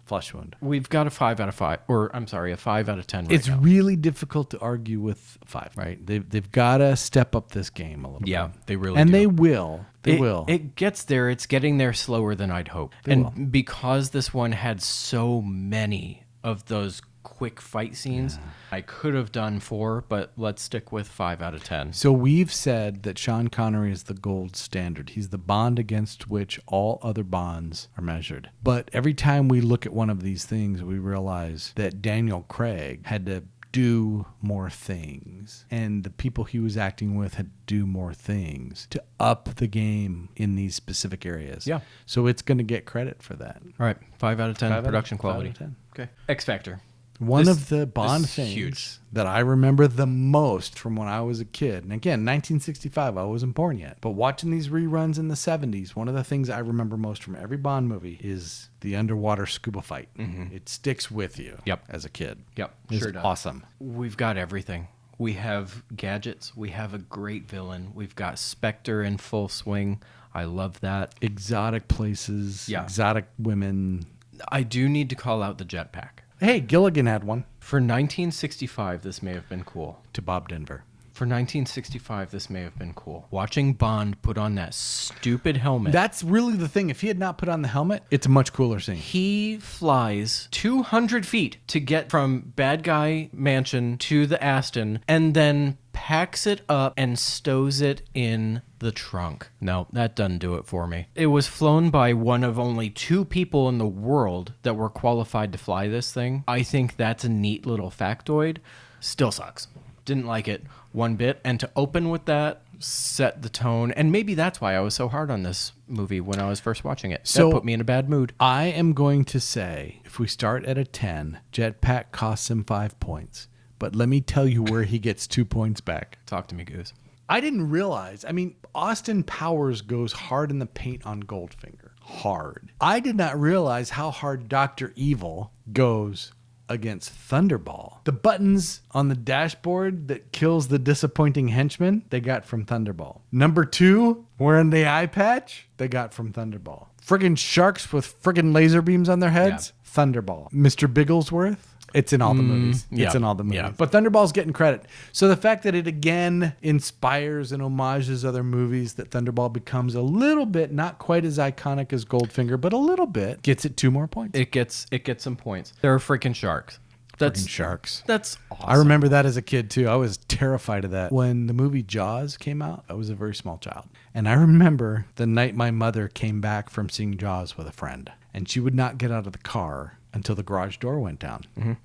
Flesh wound. We've got a 5 out of 5, or I'm sorry, a 5 out of 10 right It's now. really difficult to argue with 5, right? They've got to step up this game a little Yeah, bit. they really And do. they will. They will. It gets there. It's getting there slower than I'd hope. And because this one had so many of those quick fight scenes, I could have done 4, but let's stick with 5 out of 10. So we've said that Sean Connery is the gold standard. He's the Bond against which all other Bonds are measured. But every time we look at one of these things, we realize that Daniel Craig had to do more things, and the people he was acting with had to do more things to up the game in these specific areas. Yeah. So it's going to get credit for that. All right, 5 out of 10 5 out of- production 5 quality. out of 10. Okay. X Factor. One This- of the Bond this is things huge. that I remember the most from when I was a kid, and again, 1965, I wasn't born yet, but watching these reruns in the 70s, one of the things I remember most from every Bond movie is the underwater scuba fight. It sticks with you Yep. as a kid. Yep, It's sure does. awesome. We've got everything. We have gadgets. We have a great villain. We've got Spectre in full swing. I love that. Exotic places, Yeah. exotic women. I do need to call out the jetpack. Hey, Gilligan had one For 1965, this may have been cool. to Bob Denver. For 1965, this may have been cool. Watching Bond put on that stupid helmet. That's really the thing. If he had not put on the helmet, it's a much cooler scene. He flies 200 feet to get from Bad Guy Mansion to the Aston and then packs it up and stows it in the trunk. No, that doesn't do it for me. It was flown by one of only 2 people in the world that were qualified to fly this thing. I think that's a neat little factoid. Still sucks. Didn't like it one bit. And to open with that, set the tone. And maybe that's why I was so hard on this movie when I was first watching it. So- that put me in a bad mood. I am going to say, if we start at a 10, Jetpack costs him 5 points. But let me tell you where he gets 2 points back. Talk to me, Goose. I didn't realize. I mean, Austin Powers goes hard in the paint on Goldfinger. Hard. I did not realize how hard Dr. Evil goes against Thunderball. The buttons on the dashboard that kills the disappointing henchman, they got from Thunderball. Number 2, wearing the eye patch, they got from Thunderball. Friggin' sharks with friggin' laser beams on their heads, Thunderball. Mr. Bigglesworth, it's in all the movies. yeah, It's in all the movies. yeah. But Thunderball's getting credit. So the fact that it again inspires and homages other movies, that Thunderball becomes a little bit, not quite as iconic as Goldfinger, but a little bit, gets it 2 more points. It gets some points. There are freaking sharks. Freaking sharks. That's awesome. I remember that as a kid too. I was terrified of that. When the movie Jaws came out, I was a very small child. And I remember the night my mother came back from seeing Jaws with a friend. And she would not get out of the car until the garage door went down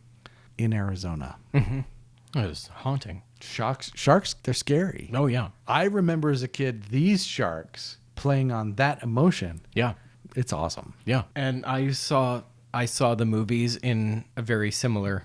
in Arizona. It was haunting. Sharks, they're scary. Oh, yeah. I remember as a kid these sharks playing on that emotion. Yeah. It's awesome. Yeah. And I saw the movies in a very similar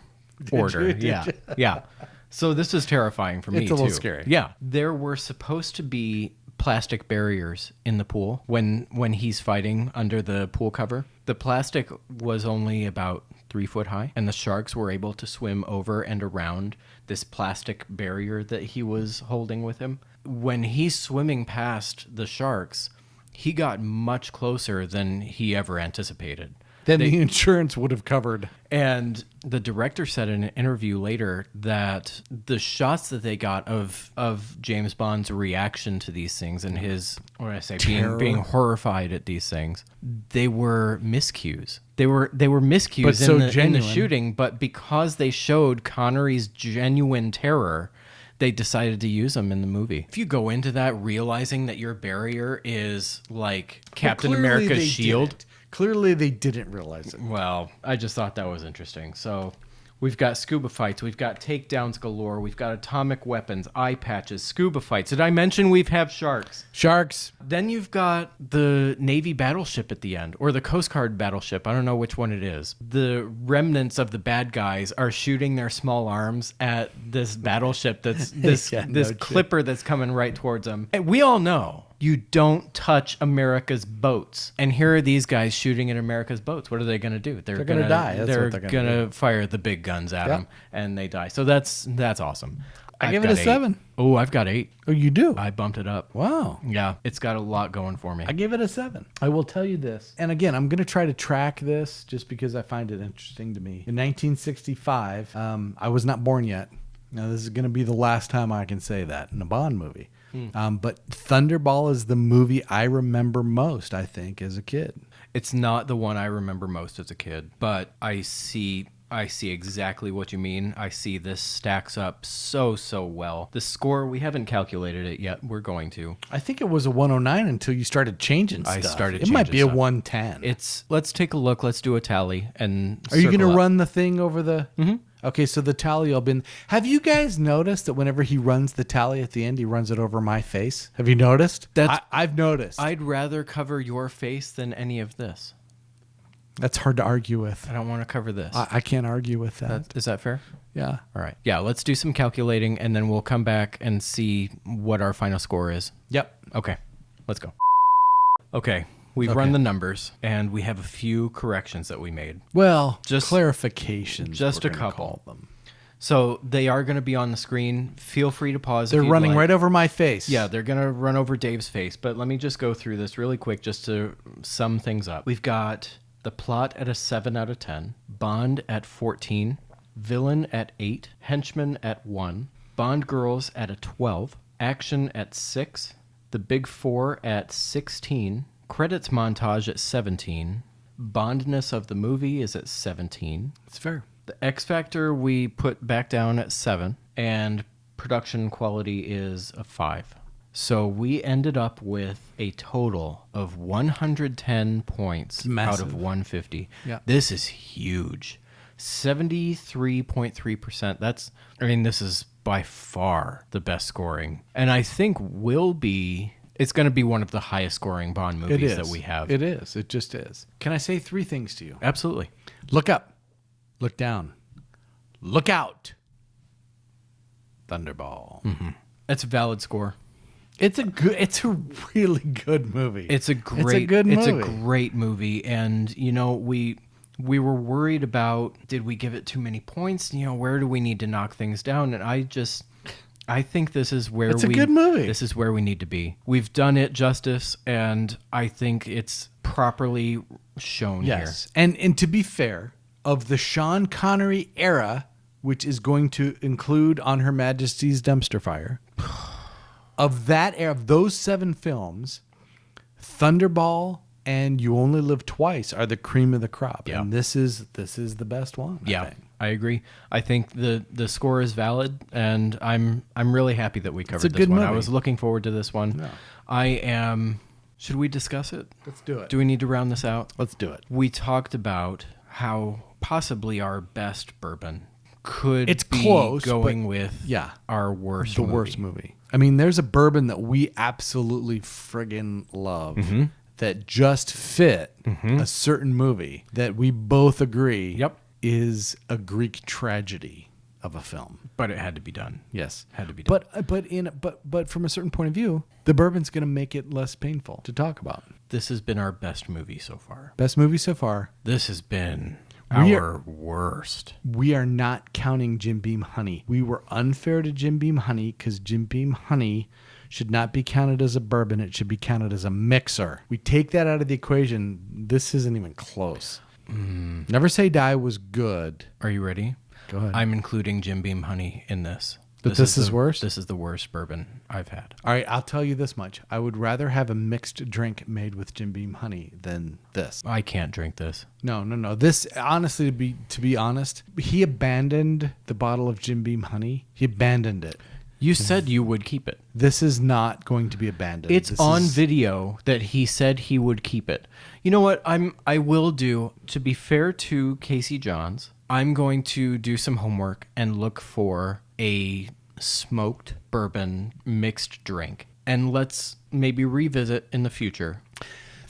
order. Yeah. So this is terrifying for me, It's a little too. scary. Yeah. There were supposed to be plastic barriers in the pool when he's fighting under the pool cover. The plastic was only about 3 foot high, and the sharks were able to swim over and around this plastic barrier that he was holding with him. When he's swimming past the sharks, he got much closer than he ever anticipated. Then the insurance would have covered. And the director said in an interview later that the shots that they got of James Bond's reaction to these things and his, what did I say, being horrified at these things, they were miscues. They were miscues in the shooting, but because they showed Connery's genuine terror, they decided to use them in the movie. If you go into that realizing that your barrier is like Captain America's shield. Clearly, they didn't realize it. Well, I just thought that was interesting. So we've got scuba fights. We've got takedowns galore. We've got atomic weapons, eye patches, scuba fights. Did I mention we've have sharks? Sharks. Then you've got the Navy battleship at the end, or the Coast Guard battleship. I don't know which one it is. The remnants of the bad guys are shooting their small arms at this battleship that's this clipper that's coming right towards them. And we all know you don't touch America's boats. And here are these guys shooting at America's boats. What are they going to do? They're going to die. They're going to fire the big guns at them, and they die. So that's awesome. I give it a 7. Oh, I've got 8. Oh, you do? I bumped it up. Wow. Yeah, it's got a lot going for me. I give it a 7. I will tell you this. And again, I'm going to try to track this just because I find it interesting to me. In 1965, I was not born yet. Now, this is going to be the last time I can say that in a Bond movie. But Thunderball is the movie I remember most, I think, as a kid. It's not the one I remember most as a kid, but I see exactly what you mean. I see this stacks up so well. The score, we haven't calculated it yet. We're going to. I think it was a 109 until you started changing stuff. It might be a 110. Let's take a look. Let's do a tally. And are you going to run the thing over the... Mm-hmm. Okay, so the tally will be... Have you guys noticed that whenever he runs the tally at the end, he runs it over my face? Have you noticed? I've noticed. I'd rather cover your face than any of this. That's hard to argue with. I don't want to cover this. I can't argue with that. Is that fair? Yeah. All right. Yeah, let's do some calculating, and then we'll come back and see what our final score is. Yep. Okay, let's go. Okay. We've run the numbers, and we have a few corrections that we made. Well, just clarifications. Just a couple. So they are going to be on the screen. Feel free to pause. They're running right over my face. Yeah, they're going to run over Dave's face. But let me just go through this really quick just to sum things up. We've got the plot at a 7 out of 10, Bond at 14, villain at 8, henchman at 1, Bond girls at a 12, action at 6, the big 4 at 16, credits montage at 17. Bondness of the movie is at 17. It's fair. The X Factor we put back down at 7. And production quality is a 5. So we ended up with a total of 110 points out of 150. Yeah. This is huge. 73.3%. This is by far the best scoring. And I think it's going to be one of the highest scoring Bond movies that we have. It is. It just is. Can I say 3 things to you? Absolutely. Look up. Look down. Look out. Thunderball. Mm-hmm. That's a valid score. It's a really good movie. It's a great movie. And, we were worried about, did we give it too many points? Where do we need to knock things down? And I think this is where it's a good movie. This is where we need to be. We've done it justice, and I think it's properly shown here. And to be fair, of the Sean Connery era, which is going to include On Her Majesty's Dumpster Fire, of that era, of those 7 films, Thunderball and You Only Live Twice are the cream of the crop. Yeah. And this is the best one. I think. I agree. I think the score is valid, and I'm really happy that we covered this good one. I movie. was looking forward to this one. Yeah. I am. Should we discuss it? Let's do it. Do we need to round this out? Let's do it. We talked about how possibly our best bourbon could It's be close, going but with yeah, our worst the movie. worst movie. I mean, there's a bourbon that we absolutely friggin' love that just fit a certain movie that we both agree Yep. is a Greek tragedy of a film. But it had to be done. Yes, Had to be done. But from a certain point of view, the bourbon's going to make it less painful to talk about. This has been our best movie so far. Best movie so far. This has been We our worst. We are not counting Jim Beam Honey. We were unfair to Jim Beam Honey because Jim Beam Honey should not be counted as a bourbon. It should be counted as a mixer. We take that out of the equation. This isn't even close. Never Say Die was good. Are you ready? Go ahead. I'm including Jim Beam Honey in this. But this is worse? This is the worst bourbon I've had. All right, I'll tell you this much. I would rather have a mixed drink made with Jim Beam Honey than this. I can't drink this. No. This, honestly, to be honest, he abandoned the bottle of Jim Beam Honey. He abandoned it. You said you would keep it. This is not going to be abandoned. It's This on is- video that he said he would keep it. You know what? I will do, to be fair to Casey Johns, I'm going to do some homework and look for a smoked bourbon mixed drink. And let's maybe revisit in the future.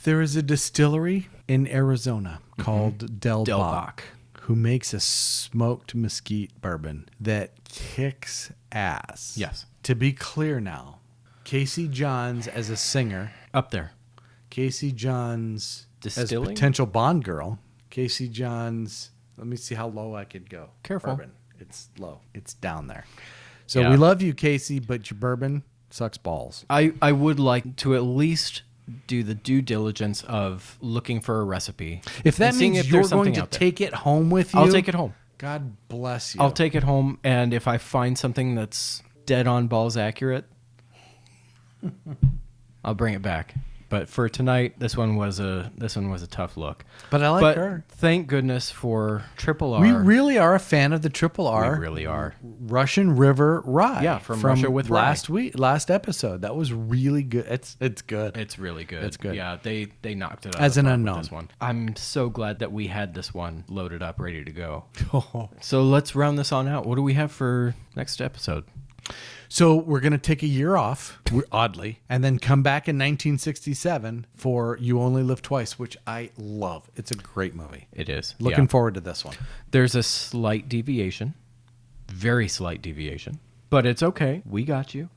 There is a distillery in Arizona called Del Del Bach who makes a smoked mesquite bourbon that kicks ass. Yes. To be clear now, Casey Johns as a singer, Up there. Casey Johns as a Distilling? potential Bond girl, Casey Johns, let me see how low I could go. Careful. Bourbon. It's low. It's down there. So Yeah. we love you, Casey, but your bourbon sucks balls. I would like to at least do the due diligence of looking for a recipe. If that and seeing means if you're there's going something to out there. take it home with you, I'll take it home. God bless you. I'll take it home, and if I find something that's dead on balls accurate, I'll bring it back. But for tonight, this one was a tough look. But I like But her. thank goodness for Triple R. We really are a fan of the Triple R. We really are. Russian River Rye. Yeah, from Russia with Rye. last episode. That was really good. It's good. It's really good. It's good. Yeah, they knocked it out As of the an park with unknown. this one. I'm so glad that we had this one loaded up, ready to go. So let's round this on out. What do we have for next episode? So we're going to take a year off, oddly, and then come back in 1967 for You Only Live Twice, which I love. It's a great movie. It is. Looking Yeah. forward to this one. There's a slight deviation, very slight deviation, but it's okay. We got you.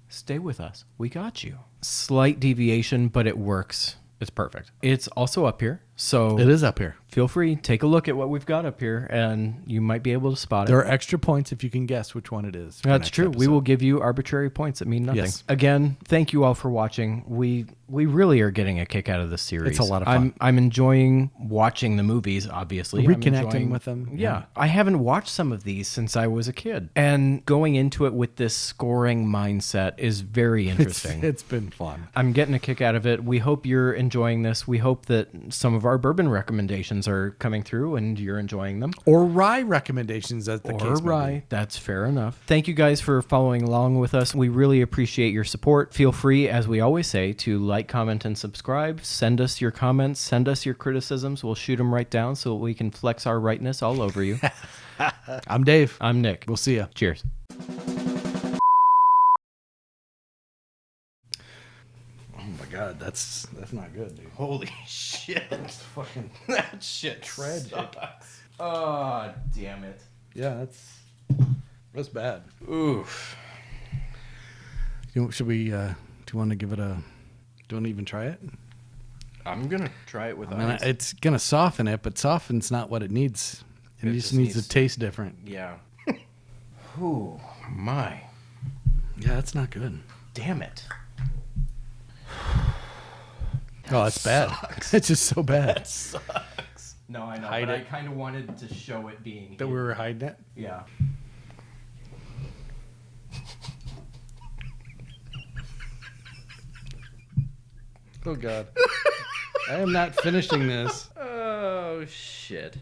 Stay with us. We got you. Slight deviation, but it works. It's perfect. It's also up here, so It is up here. feel free, take a look at what we've got up here, and you might be able to spot it. There are extra points if you can guess which one it is. for That's next true. We episode. will give you arbitrary points that mean nothing. Yes. Again, thank you all for watching. We really are getting a kick out of this series. It's a lot of fun. I'm enjoying watching the movies, obviously. I'm Reconnecting enjoying- with them. Yeah. I haven't watched some of these since I was a kid. And going into it with this scoring mindset is very interesting. It's been fun. I'm getting a kick out of it. We hope you're enjoying this. We hope that some of our bourbon recommendations are coming through and you're enjoying them. Or rye recommendations, as the Or case may rye. be. That's fair enough. Thank you guys for following along with us. We really appreciate your support. Feel free, as we always say, to like, comment, and subscribe. Send us your comments. Send us your criticisms. We'll shoot them right down so we can flex our rightness all over you. I'm Dave. I'm Nick. We'll see you. Cheers. Oh my God, that's not good, dude. Holy shit. Fucking That shit tragic. sucks. Oh, damn it. Yeah, that's bad. Oof. Should we? Do you want to give it a? Do you want to even try it? I'm going to try it with I mean, ice. it's gonna soften it, but soften's not what it needs. It, just needs to taste different. Yeah. Ooh, my. Yeah, that's not good. Damn it. Oh, that's bad. It's just so bad Sucks. No, I know, Hide but I it. kind of wanted to show it being that we were hiding it. Yeah. Oh God, I am not finishing this. Oh, shit.